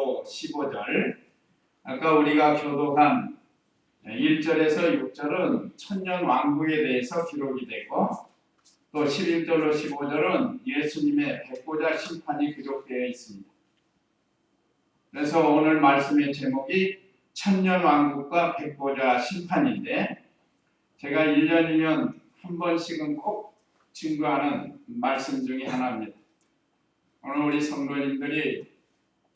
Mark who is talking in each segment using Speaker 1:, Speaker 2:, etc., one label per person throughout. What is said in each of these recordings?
Speaker 1: 1절로 15절, 아까 우리가 교독한 1절에서 6절은 천년 왕국에 대해서 기록이 되고, 또 11절로 15절은 예수님의 백보자 심판이 기록되어 있습니다. 그래서 오늘 말씀의 제목이 천년 왕국과 백보자 심판인데, 제가 1년이면 한 번씩은 꼭 증거하는 말씀 중에 하나입니다. 오늘 우리 성도님들이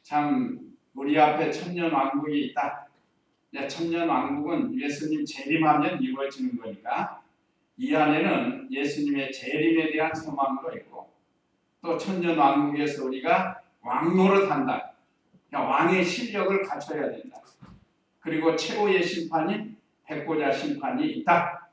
Speaker 1: 참 우리 앞에 천년 왕국이 있다. 천년 왕국은 예수님 재림하면 이루어지는 거니까 이 안에는 예수님의 재림에 대한 소망도 있고, 또 천년 왕국에서 우리가 왕노릇한다. 왕의 실력을 갖춰야 된다. 그리고 최고의 심판인 백보자 심판이 있다.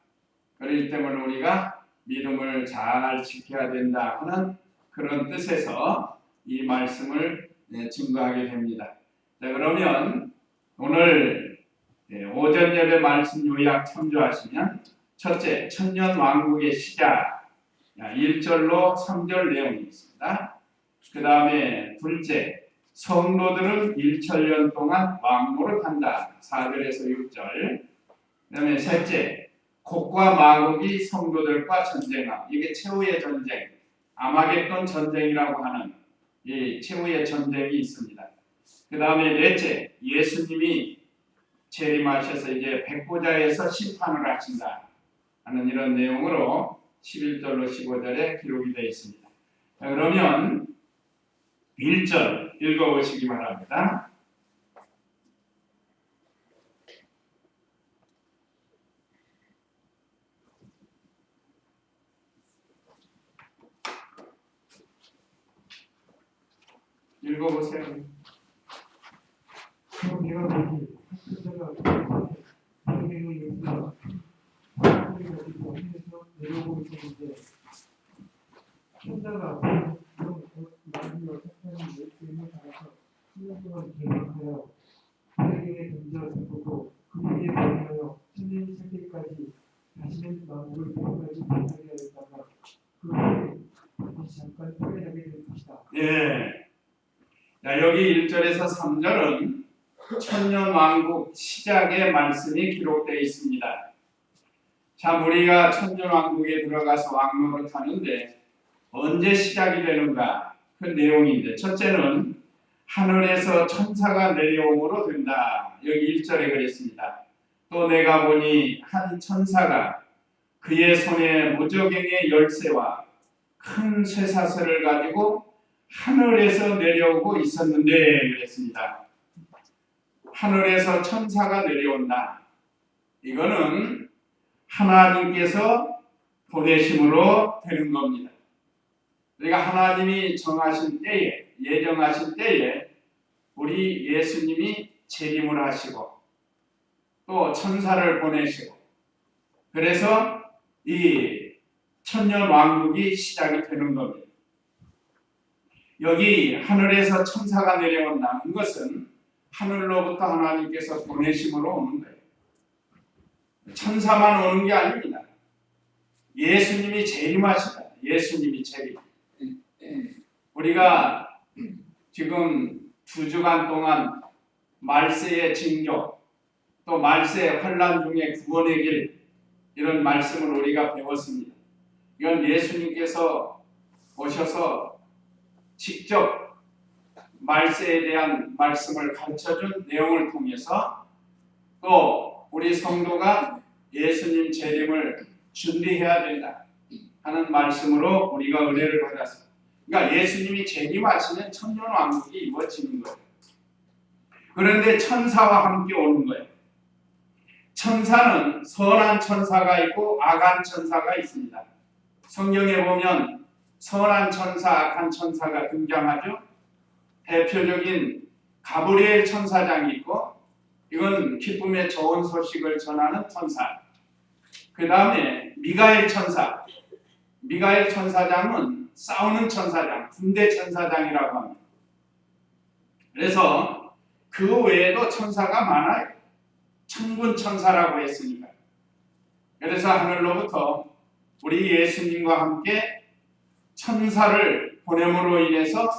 Speaker 1: 그렇기 때문에 우리가 믿음을 잘 지켜야 된다 하는 그런 뜻에서 이 말씀을 증거하게 됩니다. 자, 그러면 오늘 오전 예배 말씀 요약 참조하시면, 첫째, 천년 왕국의 시작 1절로 3절 내용이 있습니다. 그 다음에 둘째, 성도들은 1천년 동안 왕노릇한다 4절에서 6절. 그 다음에 셋째, 곡과 마곡이 성도들과 전쟁하고, 이게 최후의 전쟁, 아마겟돈 전쟁이라고 하는 이 최후의 전쟁이 있습니다. 그 다음에 넷째, 예수님이 재림하셔서 이제 백보자에서 심판을 하신다 하는 이런 내용으로 11절로 15절에 기록이 되어 있습니다. 자, 그러면 1절 읽어보시기 바랍니다. 읽어보세요.
Speaker 2: 내가 보니 천사가 하늘의 역사 하늘에서 내려오고 있었는데, 천사가 마지막 사탄의 예수님을 따라서 10년 동안 계획하여 하늘에 던져 잡고 그 위에 거하여 천년이 찰 때까지 다시는 마음을 평가하지 못하게 하였다가 그 후에 다시 잠깐 토해하게 될 것이다.
Speaker 1: 예. 자, 여기 1절에서 3절은 천년 왕국 시작의 말씀이 기록되어 있습니다. 참, 우리가 천년 왕국에 들어가서 왕노릇 하는데 언제 시작이 되는가, 그 내용인데, 첫째는 하늘에서 천사가 내려옴으로 된다. 여기 1절에 그랬습니다. 또 내가 보니 한 천사가 그의 손에 무저갱의 열쇠와 큰 쇠사슬을 가지고 하늘에서 내려오고 있었는데, 그랬습니다. 하늘에서 천사가 내려온다. 이거는 하나님께서 보내심으로 되는 겁니다. 그러니까 하나님이 정하신 때에, 예정하신 때에 우리 예수님이 재림을 하시고 또 천사를 보내시고, 그래서 이 천년 왕국이 시작이 되는 겁니다. 여기 하늘에서 천사가 내려온다는 것은 하늘로부터 하나님께서 보내심으로 오는 거예요. 천사만 오는 게 아닙니다. 예수님이 재림하시다. 예수님이 재림. 우리가 지금 2주간 동안 말세의 징조, 또 말세의 환난 중에 구원의 길, 이런 말씀을 우리가 배웠습니다. 이건 예수님께서 오셔서 직접 말세에 대한 말씀을 가르쳐준 내용을 통해서, 또 우리 성도가 예수님 재림을 준비해야 된다 하는 말씀으로 우리가 은혜를 받았습니다. 그러니까 예수님이 재림하시면 천년 왕국이 이루어지는 거예요. 그런데 천사와 함께 오는 거예요. 천사는 선한 천사가 있고 악한 천사가 있습니다. 성경에 보면 선한 천사, 악한 천사가 등장하죠. 대표적인 가브리엘 천사장이 있고, 이건 기쁨의 좋은 소식을 전하는 천사. 그 다음에 미가엘 천사. 미가엘 천사장은 싸우는 천사장, 군대 천사장이라고 합니다. 그래서 그 외에도 천사가 많아요. 천군 천사라고 했으니까. 그래서 하늘로부터 우리 예수님과 함께 천사를 보냄으로 인해서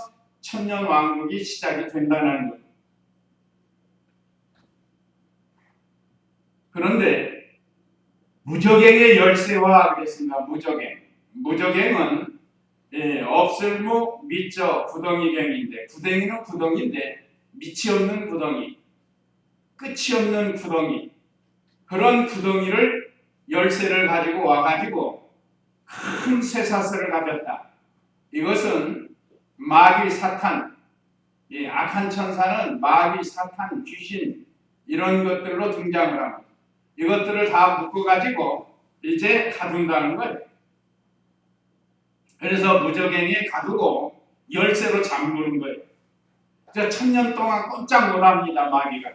Speaker 1: 천년 왕국이 시작이 된다는 것. 그런데 무적행의 열쇠와 그랬습니다. 무적행은 없을무 미처 구덩이갱인데, 구덩이는 구덩이인데 밑이 없는 구덩이, 끝이 없는 구덩이, 그런 구덩이를 열쇠를 가지고 와가지고 큰 쇠사슬을 가졌다. 이것은 마귀 사탄, 악한 천사는 마귀 사탄 귀신 이런 것들로 등장을 합니다. 이것들을 다 묶어가지고 이제 가둔다는 거예요. 그래서 무적행에 가두고 열쇠로 잠그는 거예요. 1000년 동안 꼼짝 못합니다, 마귀가.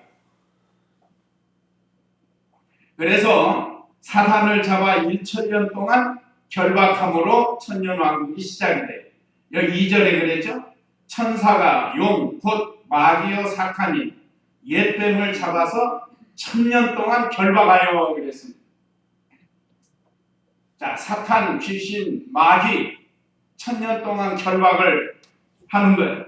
Speaker 1: 그래서 사탄을 잡아 1000년 동안 결박함으로 천년왕국이 시작이 돼요. 여기 2절에 그랬죠? 천사가 용, 곧 마귀요 사탄이 옛뱀을 잡아서 1000년 동안 결박하여 그랬습니다. 자, 사탄, 귀신, 마귀 1000년 동안 결박을 하는 거예요.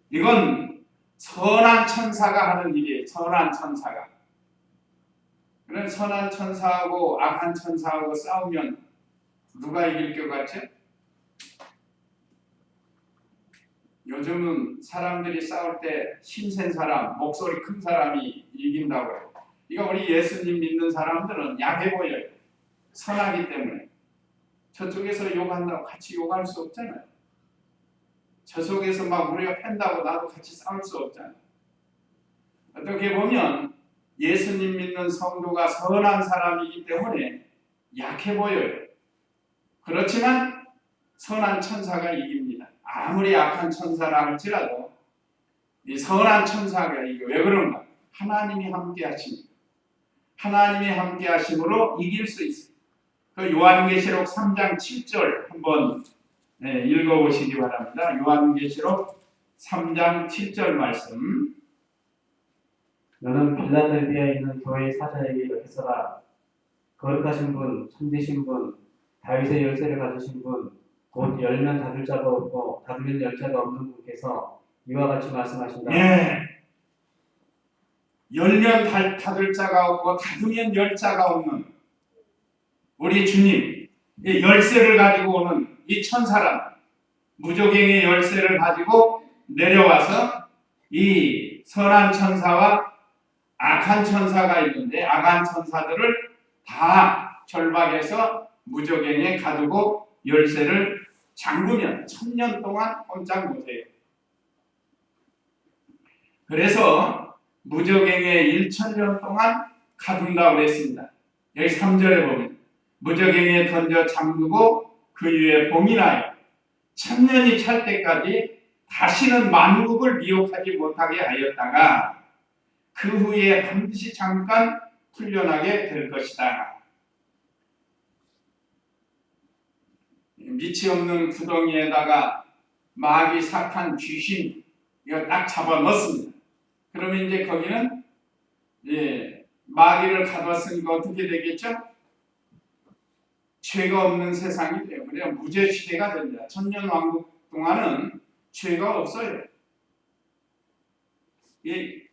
Speaker 1: 이건 선한 천사가 하는 일이에요. 선한 천사가. 그런 선한 천사하고 악한 천사하고 싸우면 누가 이길 것 같죠? 요즘은 사람들이 싸울 때 힘센 사람, 목소리 큰 사람이 이긴다고 해요. 이거 우리 예수님 믿는 사람들은 약해 보여요. 선하기 때문에. 저쪽에서 욕한다고 같이 욕할 수 없잖아요. 저쪽에서 막 우리가 팬다고 나도 같이 싸울 수 없잖아요. 어떻게 보면 예수님 믿는 성도가 선한 사람이기 때문에 약해 보여요. 그렇지만 선한 천사가 이깁니다. 아무리 악한 천사라 할지라도 이 선한 천사가 이겨. 왜 그런가? 하나님이 함께 하십니다. 하나님이 함께 하심으로 이길 수 있습니다. 그 요한계시록 3장 7절 한번 읽어보시기 바랍니다. 요한계시록 3장 7절 말씀.
Speaker 3: 너는 빌라델비아에 있는 교회의 사자에게 이렇게 써라. 거룩하신 분, 참되신 분, 다윗의 열쇠를 가지신 분, 곧 열면 닫을 자가 없고 닫으면 열 자가 없는 분께서 이와 같이 말씀하신다.
Speaker 1: 열면 닫을 자가 없고 닫으면 열 자가 없는 우리 주님, 이 열쇠를 가지고 오는 이 천사란 무적행의 열쇠를 가지고 내려와서 이 선한 천사와 악한 천사가 있는데 악한 천사들을 다 결박해서 무적행에 가두고 열쇠를 잠그면 1000년 동안 꼼짝 못해요. 그래서 무적행에 1000년 동안 가둔다고 그랬습니다. 여기 3절에 보면 무적행에 던져 잠그고 그 위에 봉인하여 1000년이 찰 때까지 다시는 만국을 미혹하지 못하게 하였다가 그 후에 반드시 잠깐 풀려나게 될 것이다. 밑이 없는 구덩이에다가 마귀, 사탄, 귀신 이거 딱 잡아 넣습니다. 그러면 이제 거기는 마귀를 가뒀으니까 어떻게 되겠죠? 죄가 없는 세상이 돼요. 그래야 무죄 시대가 됩니다. 천년왕국 동안은 죄가 없어요.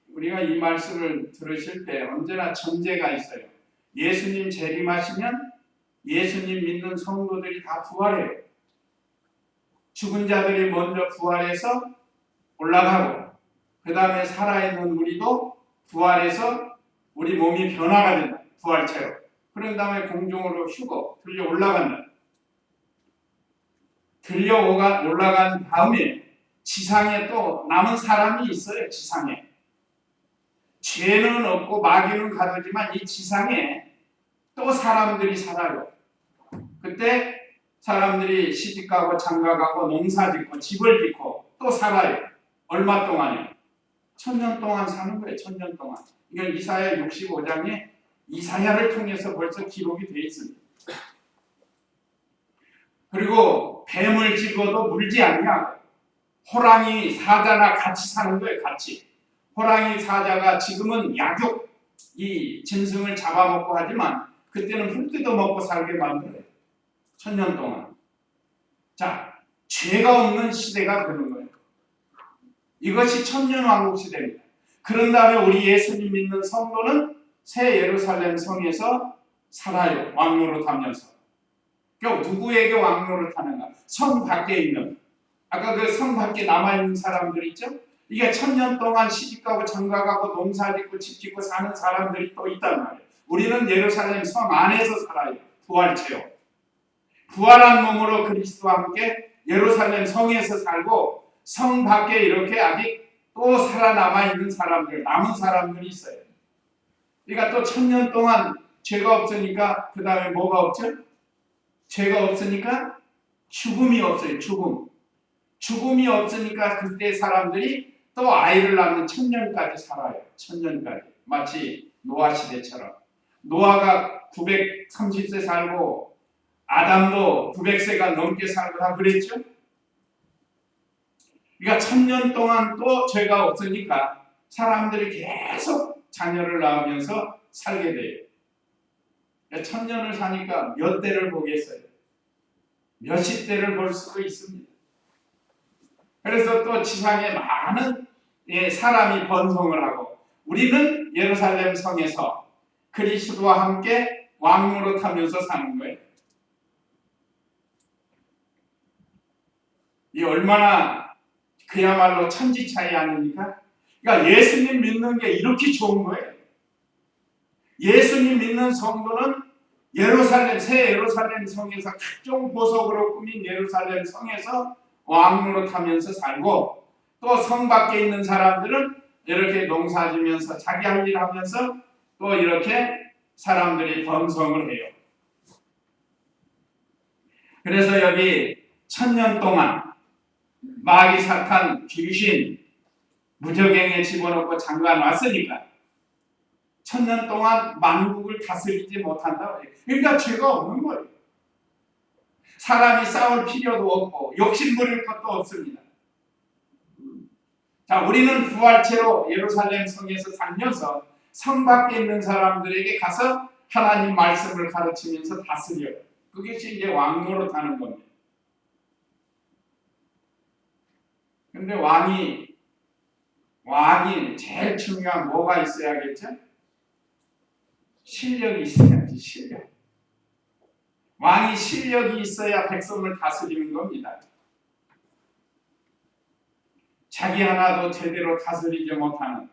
Speaker 1: 우리가 이 말씀을 들으실 때 언제나 전제가 있어요. 예수님 재림하시면 예수님 믿는 성도들이 다 부활해요. 죽은 자들이 먼저 부활해서 올라가고 그 다음에 살아있는 우리도 부활해서 우리 몸이 변화가 된다. 부활체로. 그런 다음에 공중으로 휴고 들려 올라간다. 들려 올라간 다음에 지상에 또 남은 사람이 있어요. 지상에. 죄는 없고 마귀는 가두지만 이 지상에 또 사람들이 살아요. 그때 사람들이 시집가고 장가가고 농사짓고 집을 짓고 또 살아요. 얼마 동안이요? 1000년 동안 사는 거예요. 1000년 동안. 이건 이사야 65장에 이사야를 통해서 벌써 기록이 되어 있습니다. 그리고 뱀을 집어도 물지 않냐. 호랑이 사자나 같이 사는 거예요. 같이. 호랑이 사자가 지금은 약육 이 짐승을 잡아먹고 하지만 그때는 흙 뜯어먹고 살게 만들어요. 1000년 동안. 자, 죄가 없는 시대가 되는 거예요. 이것이 천년왕국 시대입니다. 그런 다음에 우리 예수님 믿는 성도는 새 예루살렘 성에서 살아요. 왕노릇 하면서. 그러니까 누구에게 왕노릇 하는가? 성 밖에 있는, 아까 그 성 밖에 남아있는 사람들 있죠? 이게 1000년 동안 시집가고 장가가고 농사짓고 집 짓고 사는 사람들이 또 있단 말이에요. 우리는 예루살렘 성 안에서 살아요. 부활체요. 부활한 몸으로 그리스도와 함께 예루살렘 성에서 살고 성 밖에 이렇게 아직 또 살아남아 있는 사람들, 남은 사람들이 있어요. 그러니까 또 1000년 동안 죄가 없으니까 그 다음에 뭐가 없죠? 죄가 없으니까 죽음이 없어요. 죽음이 없으니까 그때 사람들이 또 아이를 낳는 1000년까지 살아요. 1000년까지. 마치 노아 시대처럼. 노아가 930세 살고 아담도 900세가 넘게 살고 다 그랬죠. 그러니까 1000년 동안 또 죄가 없으니까 사람들이 계속 자녀를 낳으면서 살게 돼요. 1000년을 사니까 몇 대를 보겠어요. 몇십 대를 볼 수도 있습니다. 그래서 또 지상에 많은 사람이 번성을 하고 우리는 예루살렘 성에서 그리스도와 함께 왕노릇하면서 사는 거예요. 이 얼마나 그야말로 천지 차이 아닙니까? 그러니까 예수님 믿는 게 이렇게 좋은 거예요. 예수님 믿는 성도는 예루살렘, 새 예루살렘 성에서 각종 보석으로 꾸민 예루살렘 성에서 왕노릇하면서 살고 또 성 밖에 있는 사람들은 이렇게 농사지면서 자기 할 일 하면서 또 이렇게 사람들이 번성을 해요. 그래서 여기 1000년 동안 마귀 사탄 귀신 무적행에 집어넣고 잠가 놨으니까 1000년 동안 만국을 다스리지 못한다. 그러니까 죄가 없는 거예요. 사람이 싸울 필요도 없고 욕심 부릴 것도 없습니다. 자, 우리는 부활체로 예루살렘 성에서 살면서 성 밖에 있는 사람들에게 가서 하나님 말씀을 가르치면서 다스려요. 그것이 이제 왕노릇하는 겁니다. 근데 왕이 제일 중요한 뭐가 있어야겠죠? 실력이 있어야지, 실력. 왕이 실력이 있어야 백성을 다스리는 겁니다. 자기 하나도 제대로 다스리지 못하는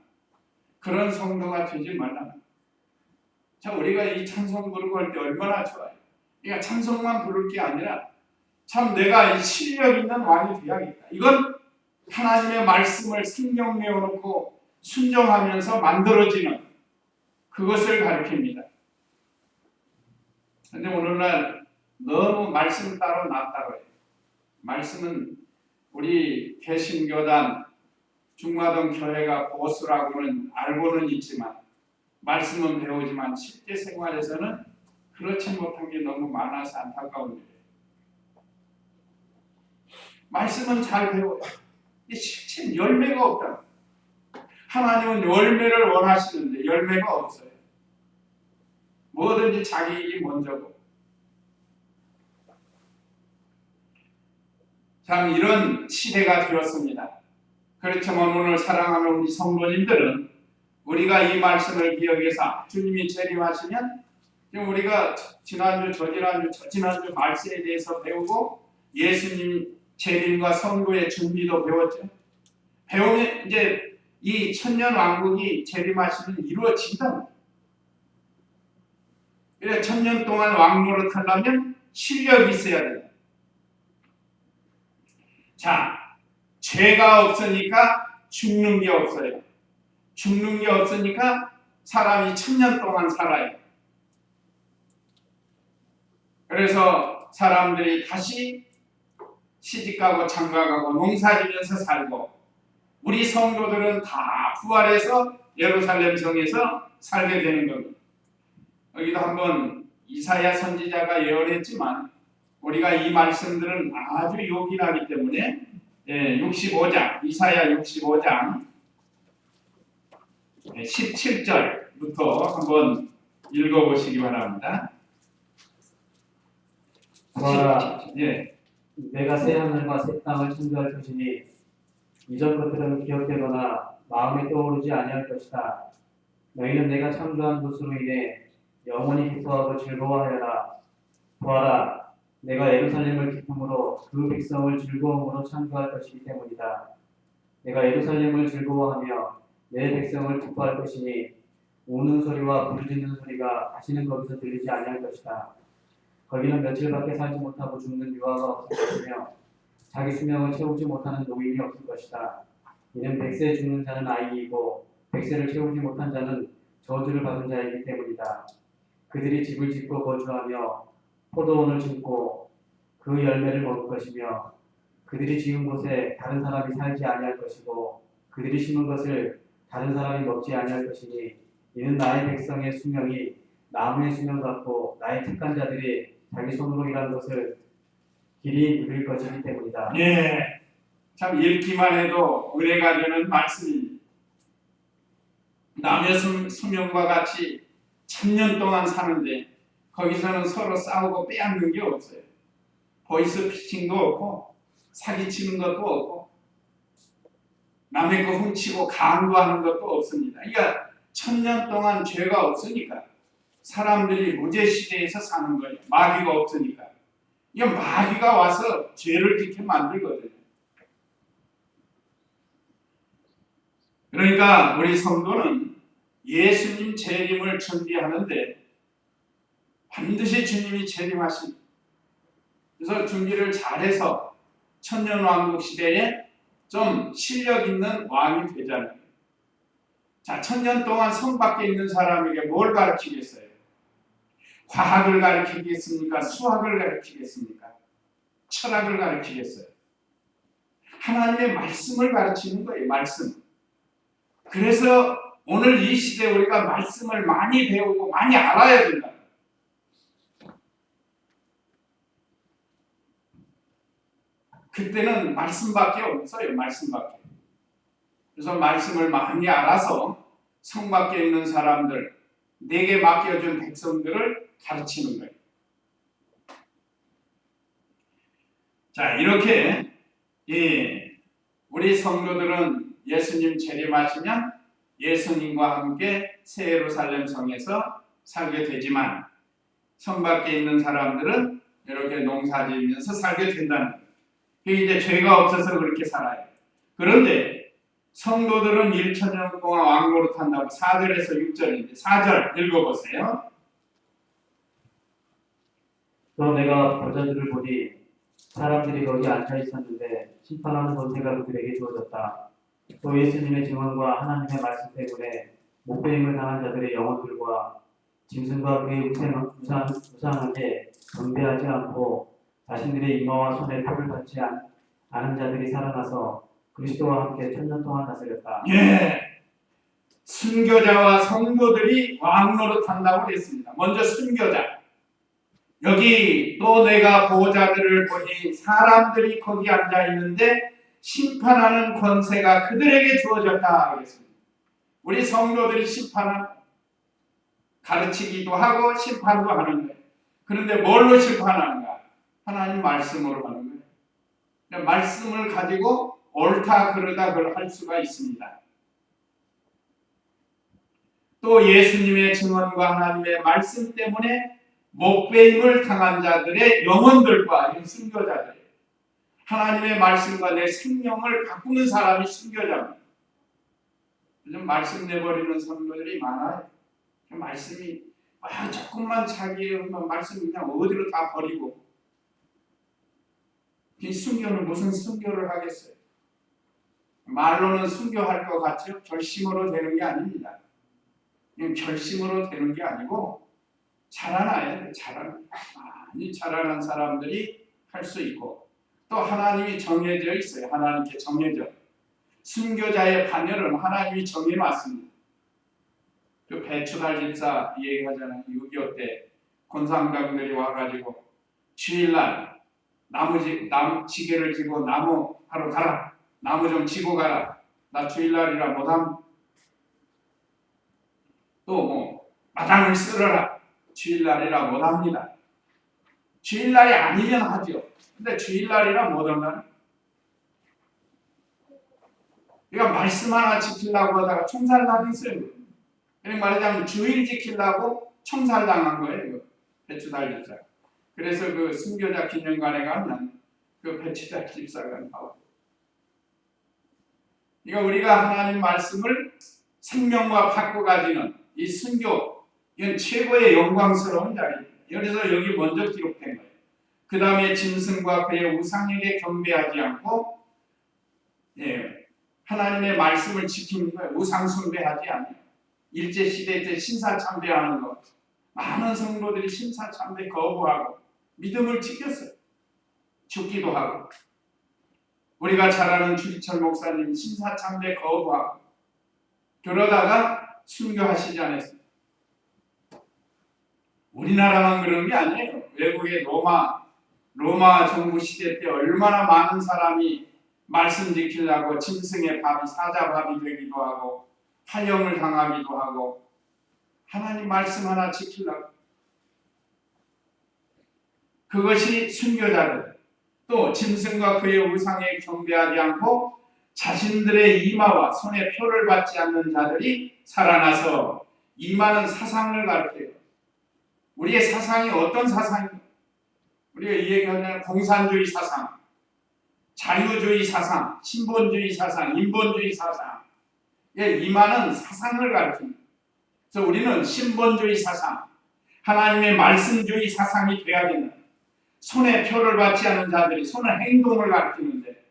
Speaker 1: 그런 성도가 되지 말라. 자, 우리가 이 찬송 부르고 할 때 얼마나 좋아요. 그러니까 찬송만 부를 게 아니라 참 내가 이 실력 있는 왕이 되어야겠다. 이건 하나님의 말씀을 생명 내어놓고 순종하면서 만들어지는 그것을 가르칩니다. 근데 오늘날 너무 말씀 따로 나 따로 해요. 말씀은 우리 개신교단 중마동 교회가 보수라고는 알고는 있지만 말씀은 배우지만 실제 생활에서는 그렇지 못한 게 너무 많아서 안타까운 일이에요. 말씀은 잘 배워요. 실제 열매가 없다. 하나님은 열매를 원하시는데 열매가 없어요. 뭐든지 자기 이익이 먼저고. 참 이런 시대가 되었습니다. 그렇지만 오늘 사랑하는 우리 성도님들은 우리가 이 말씀을 기억해서 주님이 재림하시면 우리가 지난주, 저지난주 말씀에 대해서 배우고 예수님 재림과 선고의 준비도 배웠죠. 배우면 이제 이 천년 왕국이 재림하시면 이루어진다. 그래서 1000년 동안 왕노릇 하려면 실력이 있어야 된다. 자, 죄가 없으니까 죽는 게 없어요. 죽는 게 없으니까 사람이 1000년 동안 살아요. 그래서 사람들이 다시 시집가고 장가가고 농사지면서 살고 우리 성도들은 다 부활해서 예루살렘 성에서 살게 되는 겁니다. 여기도 한번 이사야 선지자가 예언했지만 우리가 이 말씀들은 아주 요긴하기 때문에 65장, 이사야 65장 17절부터 한번 읽어보시기 바랍니다.
Speaker 3: 내가 새 하늘과 새 땅을 창조할 것이니 이전 것들은 기억되거나 마음에 떠오르지 아니할 것이다. 너희는 내가 창조한 것으로 인해 영원히 기뻐하고 즐거워하여라. 보아라, 내가 예루살렘을 기쁨으로 그 백성을 즐거움으로 창조할 것이기 때문이다. 내가 예루살렘을 즐거워하며 내 백성을 기뻐할 것이니 우는 소리와 부르짖는 소리가 다시는 거기서 들리지 아니할 것이다. 거기는 며칠밖에 살지 못하고 죽는 유아가 없을 것이며 자기 수명을 채우지 못하는 노인이 없을 것이다. 이는 100세 죽는 자는 아이이고 100세를 채우지 못한 자는 저주를 받은 자이기 때문이다. 그들이 집을 짓고 거주하며 포도원을 심고 그 열매를 먹을 것이며 그들이 지은 곳에 다른 사람이 살지 아니할 것이고 그들이 심은 것을 다른 사람이 먹지 아니할 것이니 이는 나의 백성의 수명이 나무의 수명 같고 나의 택한 자들이 자기 손으로 일한 것을 길이 누릴 것이기 때문이다.
Speaker 1: 예, 참 읽기만 해도 은혜가 되는 말씀입니다. 남의 수명과 같이 1000년 동안 사는데 거기서는 서로 싸우고 빼앗는 게 없어요. 보이스 피싱도 없고 사기치는 것도 없고 남의 거 훔치고 강도하는 것도 없습니다. 그러니까 1000년 동안 죄가 없으니까 사람들이 무죄 시대에서 사는 거예요. 마귀가 없으니까. 이게 마귀가 와서 죄를 짓게 만들거든요. 그러니까 우리 성도는 예수님 재림을 준비하는데 반드시 주님이 재림하십니다. 그래서 준비를 잘해서 천년왕국 시대에 좀 실력 있는 왕이 되잖아요. 자, 1000년 동안 성 밖에 있는 사람에게 뭘 가르치겠어요? 과학을 가르치겠습니까? 수학을 가르치겠습니까? 철학을 가르치겠어요? 하나님의 말씀을 가르치는 거예요. 말씀. 그래서 오늘 이 시대에 우리가 말씀을 많이 배우고 많이 알아야 된다. 그때는 말씀밖에 없어요. 말씀밖에. 그래서 말씀을 많이 알아서 성 밖에 있는 사람들, 내게 맡겨준 백성들을 가르치는 거예요. 자, 이렇게 우리 성도들은 예수님 재림하시면 예수님과 함께 새 예루살렘 성에서 살게 되지만 성 밖에 있는 사람들은 이렇게 농사지으면서 살게 된다는 거예요. 그게 이제 죄가 없어서 그렇게 살아요. 그런데 성도들은 1000년 동안 왕노릇 한다고 4절에서 6절인데 4절 읽어보세요.
Speaker 3: 또 내가 보자들을 보니 사람들이 거기 앉아 있었는데 심판하는 권세가 그들에게 주어졌다. 또 예수님의 증언과 하나님의 말씀 때문에 목배임을 당한 자들의 영혼들과 짐승과 그의 우상에게 경배하지 않고 자신들의 이마와 손에 표를 받지 않은 자들이 살아나서 그리스도와 함께 1000년 동안 다스렸다.
Speaker 1: 예, 순교자와 성도들이 왕노릇 한다고 했습니다. 먼저 순교자. 여기 또 내가 보호자들을 보니 사람들이 거기 앉아 있는데 심판하는 권세가 그들에게 주어졌다 그랬습니다. 우리 성도들이 심판을 가르치기도 하고 심판도 하는 거예요. 그런데 뭘로 심판하는가? 하나님 말씀으로 하는 거예요. 그러니까 말씀을 가지고 옳다 그르다 그걸 할 수가 있습니다. 또 예수님의 증언과 하나님의 말씀 때문에 목배임을 당한 자들의 영혼들과 이 순교자들, 하나님의 말씀과 내 생명을 바꾸는 사람이 순교자입니다. 요즘 말씀 내버리는 성도들이 많아요. 말씀이 조금만 자기의 말씀 그냥 어디로 다 버리고 이 순교는 무슨 순교를 하겠어요? 말로는 순교할 것 같죠? 결심으로 되는 게 아닙니다. 결심으로 되는 게 아니고 자라나야 돼. 많이 자라난 사람들이 할 수 있고 또 하나님이 정해져 있어요. 하나님께 정해져. 순교자의 반열은 하나님이 정해놨습니다. 그 배추달집사 얘기하잖아요. 6.25 때 권상병들이 와가지고 주일날 나무 지게를 지고 나무 하러 가라. 나무 좀 지고 가라. 나 주일날이라 못함. 또 마당을 쓸어라. 주일날이라 못합니다. 주일날이 아니면 하죠. 근데 주일날이라 못한다. 그러니까 말씀 하나 지키려고 하다가 총살당했어요. 그냥 말하자면 주일 지키려고 총살당한 거예요. 배추 달집사. 그래서 그 순교자 기념관에 가면 그 배추 달집사가 나오고. 그러니까 우리가 하나님 말씀을 생명과 바꿔가지는 이 순교, 이건 최고의 영광스러운 자리입니다. 그래서 여기 먼저 기록된 거예요. 그 다음에 짐승과 그의 우상에게 경배하지 않고 하나님의 말씀을 지키는 거예요. 우상 숭배하지 않아요. 일제 시대 때 신사참배하는 것, 많은 성도들이 신사참배 거부하고 믿음을 지켰어요. 죽기도 하고. 우리가 잘 아는 주기철 목사님 신사참배 거부하고 그러다가 순교하시지 않았어요. 우리나라만 그런 게 아니에요. 외국의 로마 정부 시대 때 얼마나 많은 사람이 말씀 지키려고 짐승의 밥이 사자밥이 되기도 하고 화형을 당하기도 하고 하나님 말씀 하나 지키려고. 그것이 순교자들. 또 짐승과 그의 우상에 경배하지 않고 자신들의 이마와 손에 표를 받지 않는 자들이 살아나서 이마는 사상을 가르쳐요. 우리의 사상이 어떤 사상입니까? 우리가 이 얘기하면 공산주의 사상, 자유주의 사상, 신본주의 사상, 인본주의 사상. 이마는 사상을 가르칩니다. 그래서 우리는 신본주의 사상, 하나님의 말씀주의 사상이 돼야 된다. 손에 표를 받지 않은 자들이 손은 행동을 가르치는데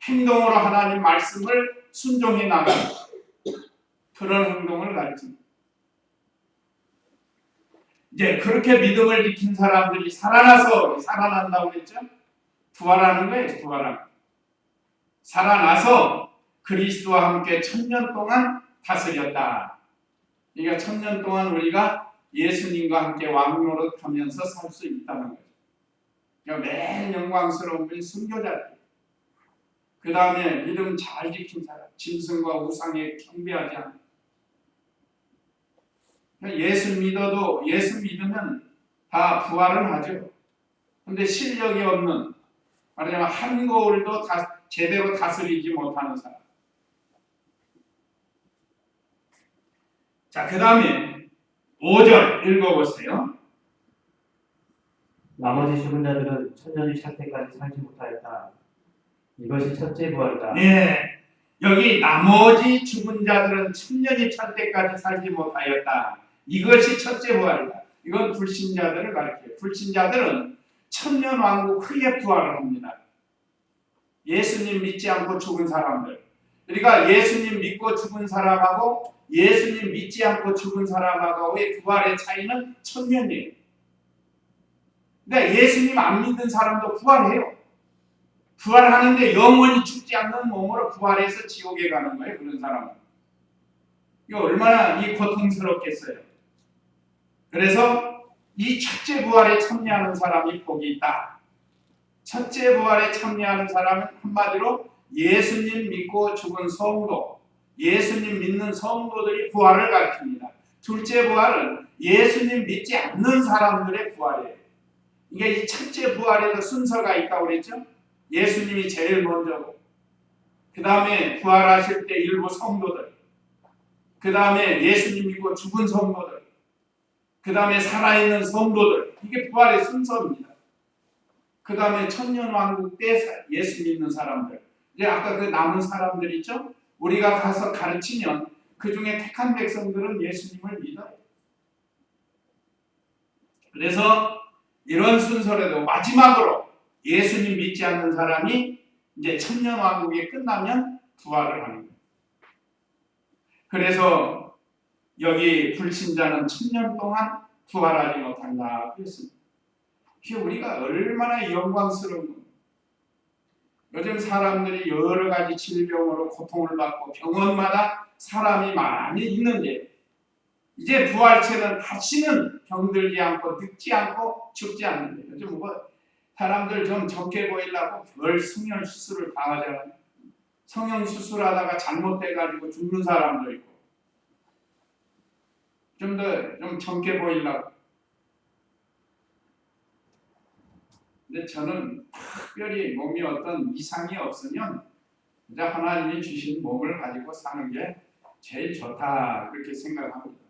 Speaker 1: 행동으로 하나님 말씀을 순종해 나가는 그런 행동을 가르칩니다. 이제 그렇게 믿음을 지킨 사람들이 살아난다고 그랬죠? 부활하는 거예요. 부활하는. 살아나서 그리스도와 함께 1000년 동안 다스렸다. 그러니까 1000년 동안 우리가 예수님과 함께 왕노릇하면서 살 수 있다는 거죠. 그러니까 매일 영광스러운 분이 순교자들. 그 다음에 믿음 잘 지킨 사람, 짐승과 우상에 경배하지 않는. 예수 믿으면 다 부활은 하죠. 근데 실력이 없는, 말하자면 한 거울도 제대로 다스리지 못하는 사람. 자, 그 다음에 5절 읽어보세요.
Speaker 3: 나머지 죽은 자들은 천년이 찰 때까지 살지 못하였다. 이것이 첫째 부활이다.
Speaker 1: 네, 여기 나머지 죽은 자들은 천년이 찰 때까지 살지 못하였다. 이것이 첫째 부활이다. 이건 불신자들을 가리켜요. 불신자들은 천년 왕국 후에 부활을 합니다. 예수님 믿지 않고 죽은 사람들. 그러니까 예수님 믿고 죽은 사람하고 예수님 믿지 않고 죽은 사람하고의 부활의 차이는 천년이에요. 근데 예수님 안 믿는 사람도 부활해요. 부활하는데 영원히 죽지 않는 몸으로 부활해서 지옥에 가는 거예요. 그런 사람은. 이거 얼마나 고통스럽겠어요. 그래서 이 첫째 부활에 참여하는 사람이 복이 있다. 첫째 부활에 참여하는 사람은 한마디로 예수님 믿고 죽은 성도, 예수님 믿는 성도들이 부활을 가르칩니다. 둘째 부활은 예수님 믿지 않는 사람들의 부활이에요. 이게 이 첫째 부활에도 순서가 있다고 그랬죠? 예수님이 제일 먼저고, 그 다음에 부활하실 때 일부 성도들, 그 다음에 예수님 믿고 죽은 성도들, 그 다음에 살아있는 성도들. 이게 부활의 순서입니다. 그 다음에 천년왕국 때 예수 믿는 사람들. 이제 아까 그 남은 사람들 있죠? 우리가 가서 가르치면 그 중에 택한 백성들은 예수님을 믿어요. 그래서 이런 순서라도 마지막으로 예수님 믿지 않는 사람이 이제 천년왕국이 끝나면 부활을 하는 거예요. 그래서 여기 불신자는 1000년 동안 부활하지 못한다 그랬습니다. 이게 우리가 얼마나 영광스러운 겁니다. 요즘 사람들이 여러 가지 질병으로 고통을 받고 병원마다 사람이 많이 있는데 이제 부활체는 다시는 병들지 않고 늙지 않고 죽지 않는데 요즘 사람들 좀 적게 보이려고 별 성형 수술을 다 하잖아요. 성형 수술하다가 잘못돼가지고 죽는 사람도 있고 좀 젊게 보이려고. 근데 저는 특별히 몸이 어떤 이상이 없으면 이제 하나님이 주신 몸을 가지고 사는 게 제일 좋다 그렇게 생각합니다.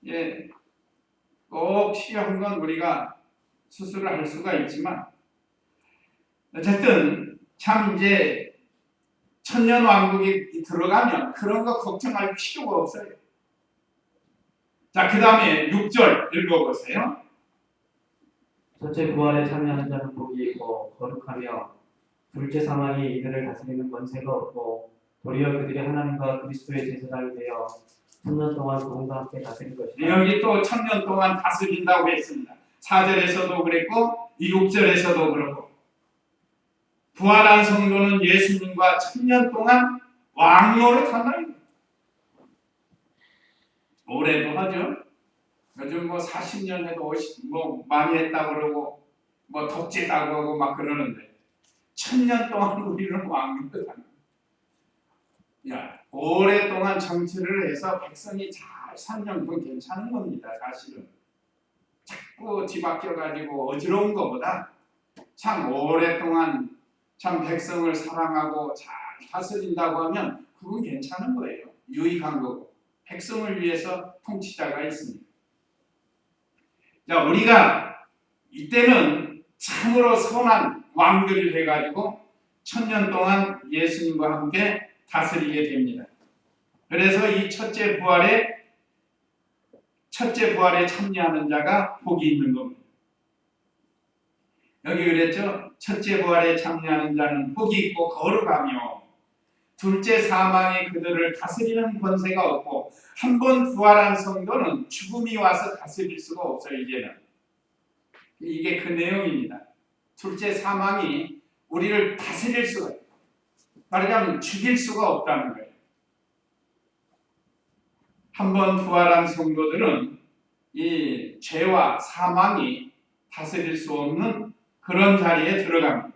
Speaker 1: 예, 꼭 필요한 건 우리가 스스로 할 수가 있지만 어쨌든 참 이제 천년 왕국이 들어가면 그런 거 걱정할 필요가 없어요. 자, 그 다음에 6절 읽어보세요.
Speaker 3: 첫째 부활에 참여하는 자는 복이 있고 거룩하며 둘째 사망이 이들을 다스리는 권세가 없고 도리어 그들이 하나님과 그리스도의 제사장이 되어 천년 동안 그분과 함께 다스릴 것이다.
Speaker 1: 여기 또 천년 동안 다스린다고 했습니다. 4절에서도 그랬고 6절에서도 그렇고 부활한 성도는 예수님과 천년 동안 왕노릇 한다는 거예요. 올해도 하죠. 요즘 뭐 40년 해도 50, 뭐 많이 했다 그러고 뭐 덕지다고 하고 막 그러는데 천년 동안 우리는 왕노릇 한다. 야, 오랫동안 정치를 해서 백성이 잘 살면 그건 괜찮은 겁니다. 사실은 자꾸 뒤바뀌어가지고 어지러운 것보다 참 오랫동안 참 백성을 사랑하고 잘 다스린다고 하면 그건 괜찮은 거예요. 유익한 거고 백성을 위해서 통치자가 있습니다. 자, 우리가 이때는 참으로 선한 왕들이 돼가지고 천년 동안 예수님과 함께 다스리게 됩니다. 그래서 이 첫째 부활에 참여하는 자가 복이 있는 겁니다. 여기 그랬죠? 첫째 부활에 참여하는 자는 복이 있고 거룩하며 둘째 사망에 그들을 다스리는 권세가 없고 한 번 부활한 성도는 죽음이 와서 다스릴 수가 없어요. 이제는 이게 그 내용입니다. 둘째 사망이 우리를 다스릴 수가 있어요. 말하자면 죽일 수가 없다는 거예요. 한 번 부활한 성도들은 이 죄와 사망이 다스릴 수 없는 그런 자리에 들어갑니다.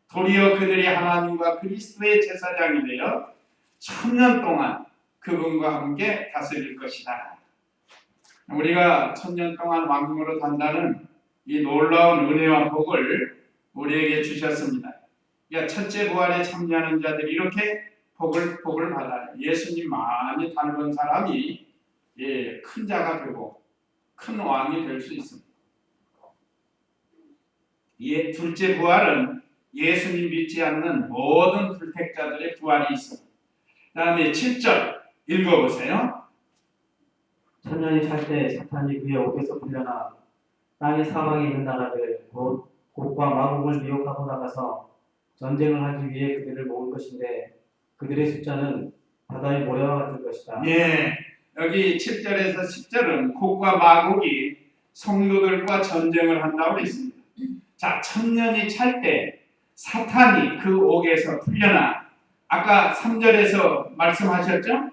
Speaker 1: 도리어 그들이 하나님과 그리스도의 제사장이 되어 천년 동안 그분과 함께 다스릴 것이다. 우리가 천년 동안 왕으로 산다는 이 놀라운 은혜와 복을 우리에게 주셨습니다. 그러니까 첫째 부활에 참여하는 자들이 이렇게 복을 받아요. 예수님 많이 닮은 사람이 큰 자가 되고 큰 왕이 될 수 있습니다. 둘째 부활은 예수님 믿지 않는 모든 불택자들의 부활이 있습니다. 그 다음에 7절 읽어보세요.
Speaker 3: 천년이 찰 때 사탄이 그의 옥에서 풀려나 땅의 사방에 있는 나라들 곧 곡과 마곡을 미혹하고 나가서 전쟁을 하기 위해 그들을 모을 것인데 그들의 숫자는 바다의 모래와 같을 것이다.
Speaker 1: 예, 여기 7절에서 10절은 곡과 마곡이 성도들과 전쟁을 한다고 했습니다. 자, 천년이 찰 때 사탄이 그 옥에서 풀려나 아까 3절에서 말씀하셨죠?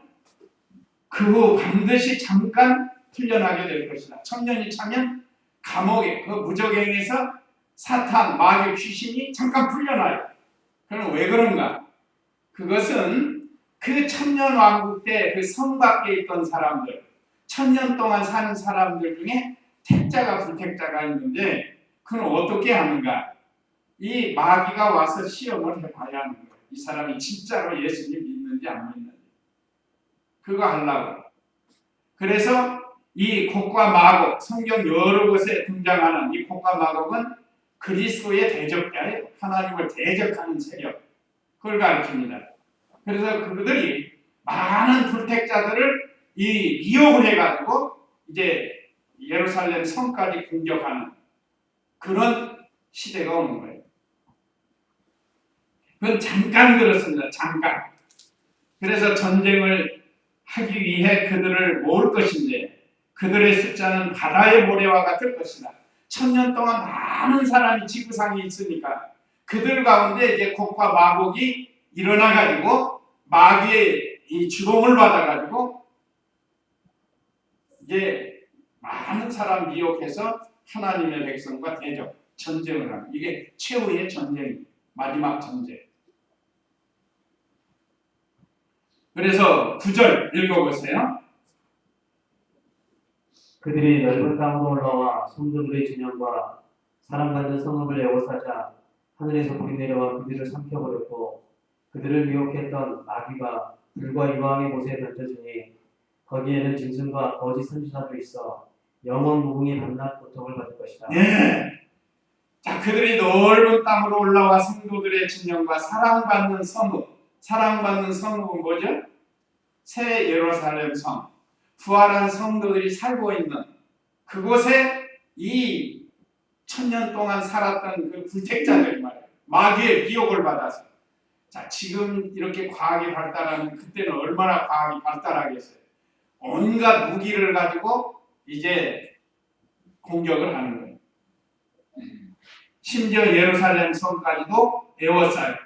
Speaker 1: 그 후 반드시 잠깐 풀려나게 될 것이다. 천년이 차면 감옥에 그 무적행에서 사탄, 마귀, 귀신이 잠깐 풀려나요. 그럼 왜 그런가? 그것은 그 천년 왕국 때 그 성 밖에 있던 사람들, 천년 동안 사는 사람들 중에 택자가 불택자가 있는데 그건 어떻게 하는가? 이 마귀가 와서 시험을 해봐야 하는 거예요. 이 사람이 진짜로 예수님 믿는지 안 믿는지. 그거 하려고. 그래서 이 곡과 마곡, 성경 여러 곳에 등장하는 이 곡과 마곡은 그리스도의 대적자예요. 하나님을 대적하는 세력. 그걸 가르칩니다. 그래서 그들이 많은 불택자들을 미혹을 해가지고 이제 예루살렘 성까지 공격하는 그런 시대가 오는 거예요. 그건 잠깐 그렇습니다. 잠깐. 그래서 전쟁을 하기 위해 그들을 모을 것인데 그들의 숫자는 바다의 모래와 같을 것이다. 천년 동안 많은 사람이 지구상에 있으니까 그들 가운데 이제 곡과 마곡이 일어나가지고 마귀의 이 주동을 받아가지고 이제 많은 사람 미혹해서 하나님의 백성과 대적, 전쟁을 하는 이게 최후의 전쟁, 마지막 전쟁. 그래서 9절 읽어보세요.
Speaker 3: 그들이 넓은 땅으로 올라와 성도들의 진영과 사람 같은 성읍을 에워싸자 하늘에서 불이 내려와 그들을 삼켜버렸고 그들을 미혹했던 마귀가 불과 유황의 못에 던져지니 거기에는 짐승과 거짓 선지자도 있어 영원 무궁히 밤낮 고통을 받을 것이다.
Speaker 1: 예. 자, 그들이 넓은 땅으로 올라와 성도들의 진영과 사랑받는 성읍은 뭐죠? 새 예루살렘 성, 부활한 성도들이 살고 있는 그곳에 이 천년 동안 살았던 그 불택자들 말이에요. 마귀의 미혹을 받아서. 자, 지금 이렇게 과학이 발달하는 그때는 얼마나 과학이 발달하겠어요. 온갖 무기를 가지고 이제 공격을 하는 거예요. 심지어 예루살렘 성까지도 에워싸요.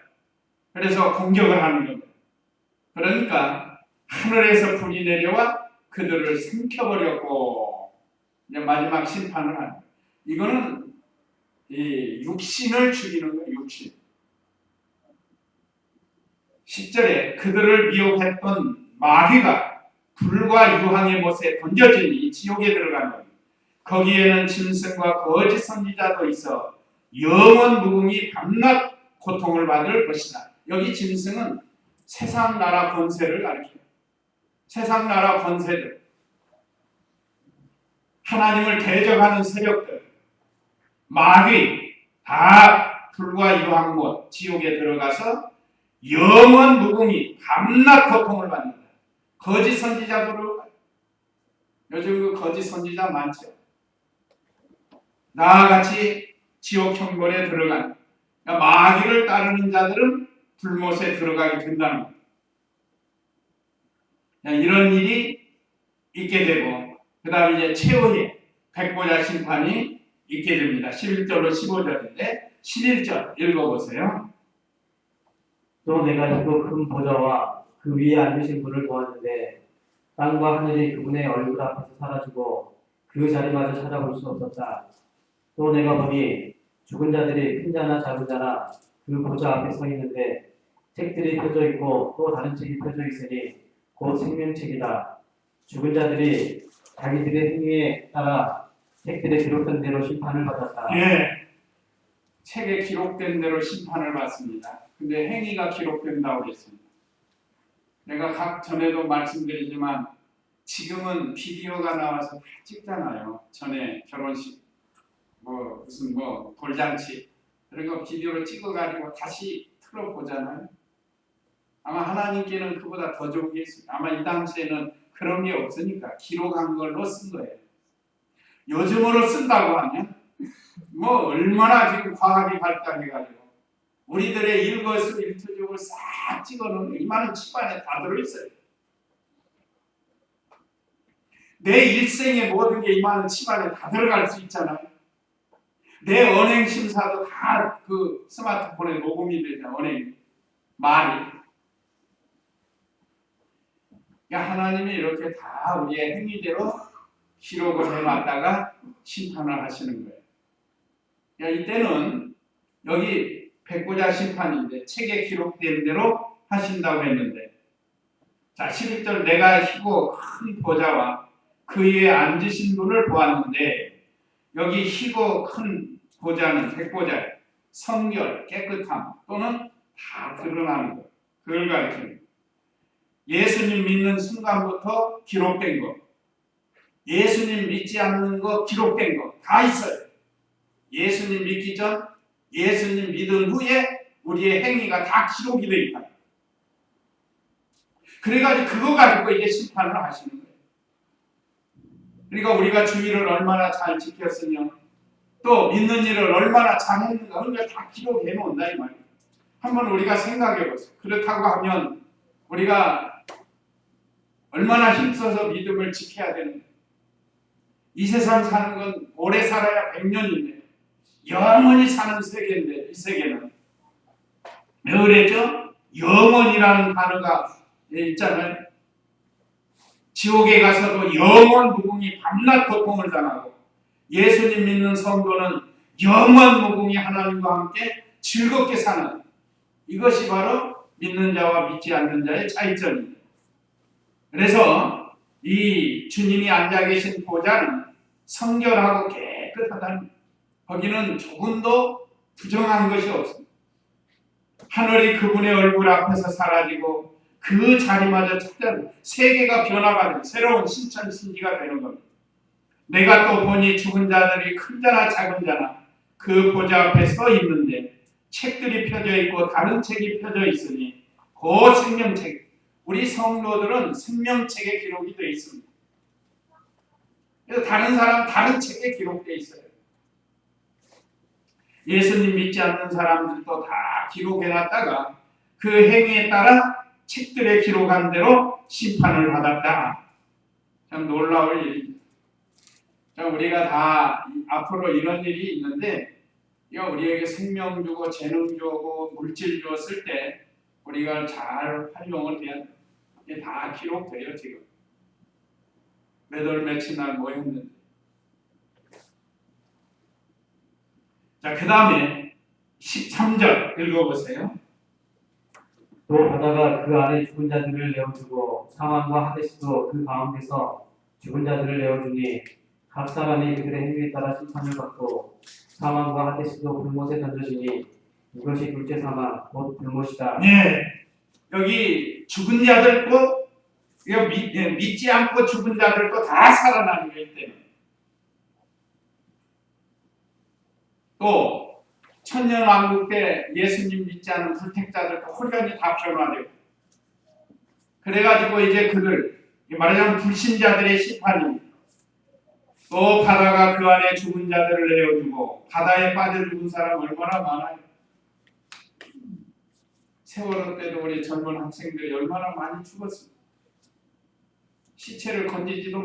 Speaker 1: 그래서 공격을 하는 겁니다. 그러니까 하늘에서 불이 내려와 그들을 삼켜버렸고 이제 마지막 심판을 하는 거예요. 이거는 이 육신을 죽이는 거예요. 육신. 10절에 그들을 미혹했던 마귀가 불과 유황의 못에 던져지니 지옥에 들어가는 거기에는 짐승과 거짓 선지자도 있어 영원 무궁히 밤낮 고통을 받을 것이다. 여기 짐승은 세상 나라 권세를 가리켜요. 세상 나라 권세들, 하나님을 대적하는 세력들, 마귀 다 불과 유황못 지옥에 들어가서 영원 무궁히 밤낮 고통을 받는다. 거짓 선지자도 요즘 그 거짓 선지자 많죠. 나와 같이 지옥 형벌에 들어간 그러니까 마귀를 따르는 자들은 불못에 들어가게 된다는 겁니다. 이런 일이 있게 되고 그 다음에 이제 최후의 백보자 심판이 있게 됩니다. 11절로 15절인데 11절 읽어보세요.
Speaker 3: 또 내가 이고 큰 보좌와 그 위에 앉으신 분을 보았는데 땅과 하늘이 그분의 얼굴 앞에서 사라지고 그 자리마저 찾아볼 수 없었다. 또 내가 보니 죽은 자들이 큰 자나 작은 자나 그 보좌 앞에 서 있는데 책들이 펴져 있고 또 다른 책이 펴져 있으니 곧 생명책이다. 죽은 자들이 자기들의 행위에 따라 책들에 기록된 대로 심판을 받았다.
Speaker 1: 예, 책에 기록된 대로 심판을 받습니다. 근데 행위가 기록된다고 했습니다. 내가 각 전에도 말씀드리지만 지금은 비디오가 나와서 다 찍잖아요. 전에 결혼식 무슨 돌잔치 그런 거 비디오로 찍어가지고 다시 틀어보잖아요. 아마 하나님께는 그보다 더 좋은 게 있습니다. 아마 이 당시에는 그런 게 없으니까 기록한 걸로 쓴 거예요. 요즘으로 쓴다고 하면 얼마나 지금 과학이 발달해가지고 우리들의 일거수일투족을 싹 찍어놓은 이만한 칩안에 다 들어있어요. 내 일생의 모든 게 이만한 칩안에 다 들어갈 수 있잖아요. 내 언행 심사도 다 그 스마트폰에 녹음이 되잖아요. 언행 말이. 하나님이 이렇게 다 우리의 행위대로 기록을 해놨다가 심판을 하시는 거예요. 이때는 여기 백보자 심판인데 책에 기록된 대로 하신다고 했는데 자 11절 내가 희고 큰 보좌와 그 위에 앉으신 분을 보았는데 여기 희고 큰 보좌는 백보좌예요. 성결, 깨끗함 또는 다 드러나는 것. 그걸 가리킵니다. 예수님 믿는 순간부터 기록된 것, 예수님 믿지 않는 것 기록된 것 다 있어요. 예수님 믿기 전, 예수님 믿은 후에 우리의 행위가 다 기록이 되어 있다. 그래가지고 그거 가지고 이제 심판을 하시는 거예요. 그러니까 우리가 주의를 얼마나 잘 지켰으며 또 믿는 일을 얼마나 잘했는가 그런 걸 다 기록해 놓는다 이 말이에요. 한번 우리가 생각해 보세요. 그렇다고 하면 우리가 얼마나 힘써서 믿음을 지켜야 되는가. 이 세상 사는 건 오래 살아야 100년인데 영원히 사는 세계인데 이 세계는 왜 그랬죠? 영원이라는 단어가 있잖아요. 지옥에 가서도 영원 무궁히 밤낮 고통을 당하고 예수님 믿는 성도는 영원 무궁히 하나님과 함께 즐겁게 사는 이것이 바로 믿는 자와 믿지 않는 자의 차이점입니다. 그래서 이 주님이 앉아 계신 보좌는 성결하고 깨끗하다는 거기는 조금도 부정한 것이 없습니다. 하늘이 그분의 얼굴 앞에서 사라지고 그 자리마저 찾아 세계가 변화가 되는 새로운 신천신지가 되는 겁니다. 내가 또 보니 죽은 자들이 큰 자나 작은 자나 그 보좌 앞에 서 있는데 책들이 펴져 있고 다른 책이 펴져 있으니 그 생명책, 우리 성도들은 생명책에 기록이 되어 있습니다. 그래서 다른 사람 다른 책에 기록되어 있어요. 예수님 믿지 않는 사람들도 다 기록해놨다가 그 행위에 따라 책들에 기록한 대로 심판을 받았다. 참 놀라울 일입니다. 우리가 다 앞으로 이런 일이 있는데 우리에게 생명 주고 재능 주고 물질 주었을 때 우리가 잘 활용을 해야 돼요. 이게 다 기록돼요. 지금 몇 월 며칠 날 뭐 했는데. 자, 그 다음에 13절 읽어보세요.
Speaker 3: 또 바다가 그 안에 죽은 자들을 내어주고 사망과 하데스도 그 가운데서 죽은 자들을 내어주니 각 사람이 그들의 행위에 따라 심판을 받고 사망과 하데스도 불못에 던져지니 이것이 둘째 사망 곧 불못이다.
Speaker 1: 네, 여기 죽은 자들도 믿지 않고 죽은 자들도 다 살아나는 거기 때문에 또 천년왕국 때 예수님 믿지 않은 불택자들도 홀연히 다 변화되고 그래가지고 이제 그들 말하자면 불신자들의 심판입니다. 또 바다가 그 안에 죽은 자들을 내어주고 바다에 빠져 죽은 사람 얼마나 많아요. 세월호 때도 우리 젊은 학생들이 얼마나 많이 죽었습니다. 시체를 건지지도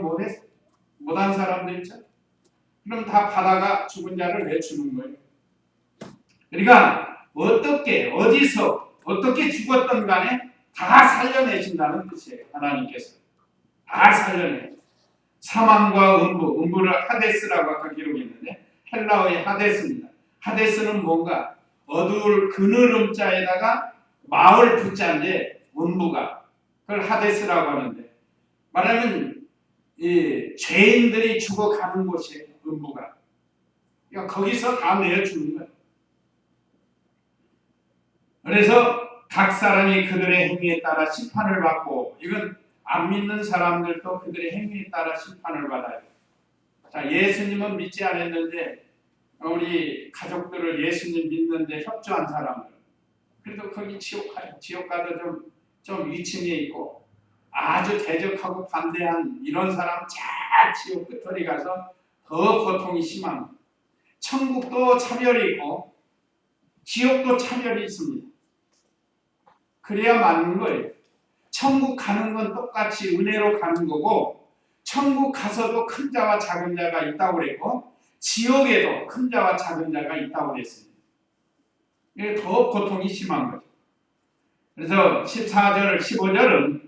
Speaker 1: 못한 사람들 있죠. 그럼 다 바다가 죽은 자를 내주는 거예요. 그러니까 어떻게 어디서 어떻게 죽었던 간에 다 살려내신다는 뜻이에요. 하나님께서 다 살려내. 사망과 음부를 하데스라고 아까 기록했는데 헬라어의 하데스입니다. 하데스는 뭔가 어두울 그늘음자에다가 마을 부자인데 음부가 그걸 하데스라고 하는데 말하면 이 죄인들이 죽어가는 곳이에요. 음부가. 그러니까 거기서 다 내어주는 거예요. 그래서 각 사람이 그들의 행위에 따라 심판을 받고 이건 안 믿는 사람들도 그들의 행위에 따라 심판을 받아요. 자, 예수님은 믿지 않았는데 우리 가족들을 예수님 믿는데 협조한 사람들 그래도 거기 지옥 가요. 지옥 가도 좀 위층에 있고 아주 대적하고 반대한 이런 사람 잘 지옥 끝에 가서 더 고통이 심합니다. 천국도 차별이 있고 지옥도 차별이 있습니다. 그래야 맞는 거예요. 천국 가는 건 똑같이 은혜로 가는 거고 천국 가서도 큰 자와 작은 자가 있다고 그랬고 지옥에도 큰 자와 작은 자가 있다고 그랬습니다. 이게 더 고통이 심한 거죠. 그래서 14절, 15절은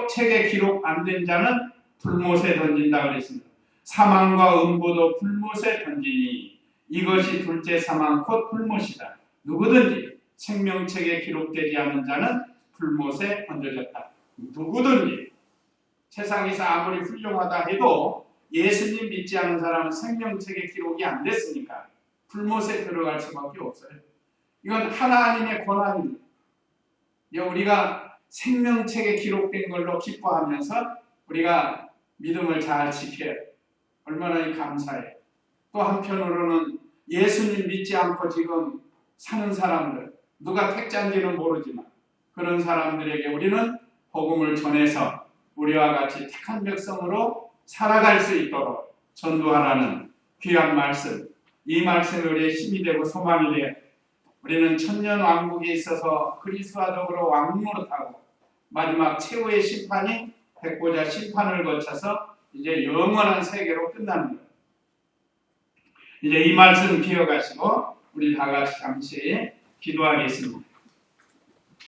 Speaker 1: 책에 기록 안 된 자는 불못에 던진다 그랬습니다. 사망과 음부도 불못에 던지니 이것이 둘째 사망 곧 불못이다. 누구든지 생명책에 기록되지 않은 자는 불못에 던져졌다. 누구든지 세상에서 아무리 훌륭하다 해도 예수님 믿지 않은 사람은 생명책에 기록이 안 됐으니까 불못에 들어갈 수밖에 없어요. 이건 하나님의 권한입니다. 우리가 생명책에 기록된 걸로 기뻐하면서 우리가 믿음을 잘 지켜야 돼요. 얼마나 감사해요. 또 한편으로는 예수님 믿지 않고 지금 사는 사람들 누가 택자인지는 모르지만 그런 사람들에게 우리는 복음을 전해서 우리와 같이 택한 백성으로 살아갈 수 있도록 전도하라는 귀한 말씀, 이 말씀이 우리의 힘이 되고 소망이 되어 우리는 천년왕국에 있어서 그리스도와 더불어 왕노릇하고 마지막 최후의 심판이 백보자 심판을 거쳐서 이제 영원한 세계로 끝나는 거예요. 이제 이 말씀 기억하시고 우리 다 같이 잠시 기도하겠습니다.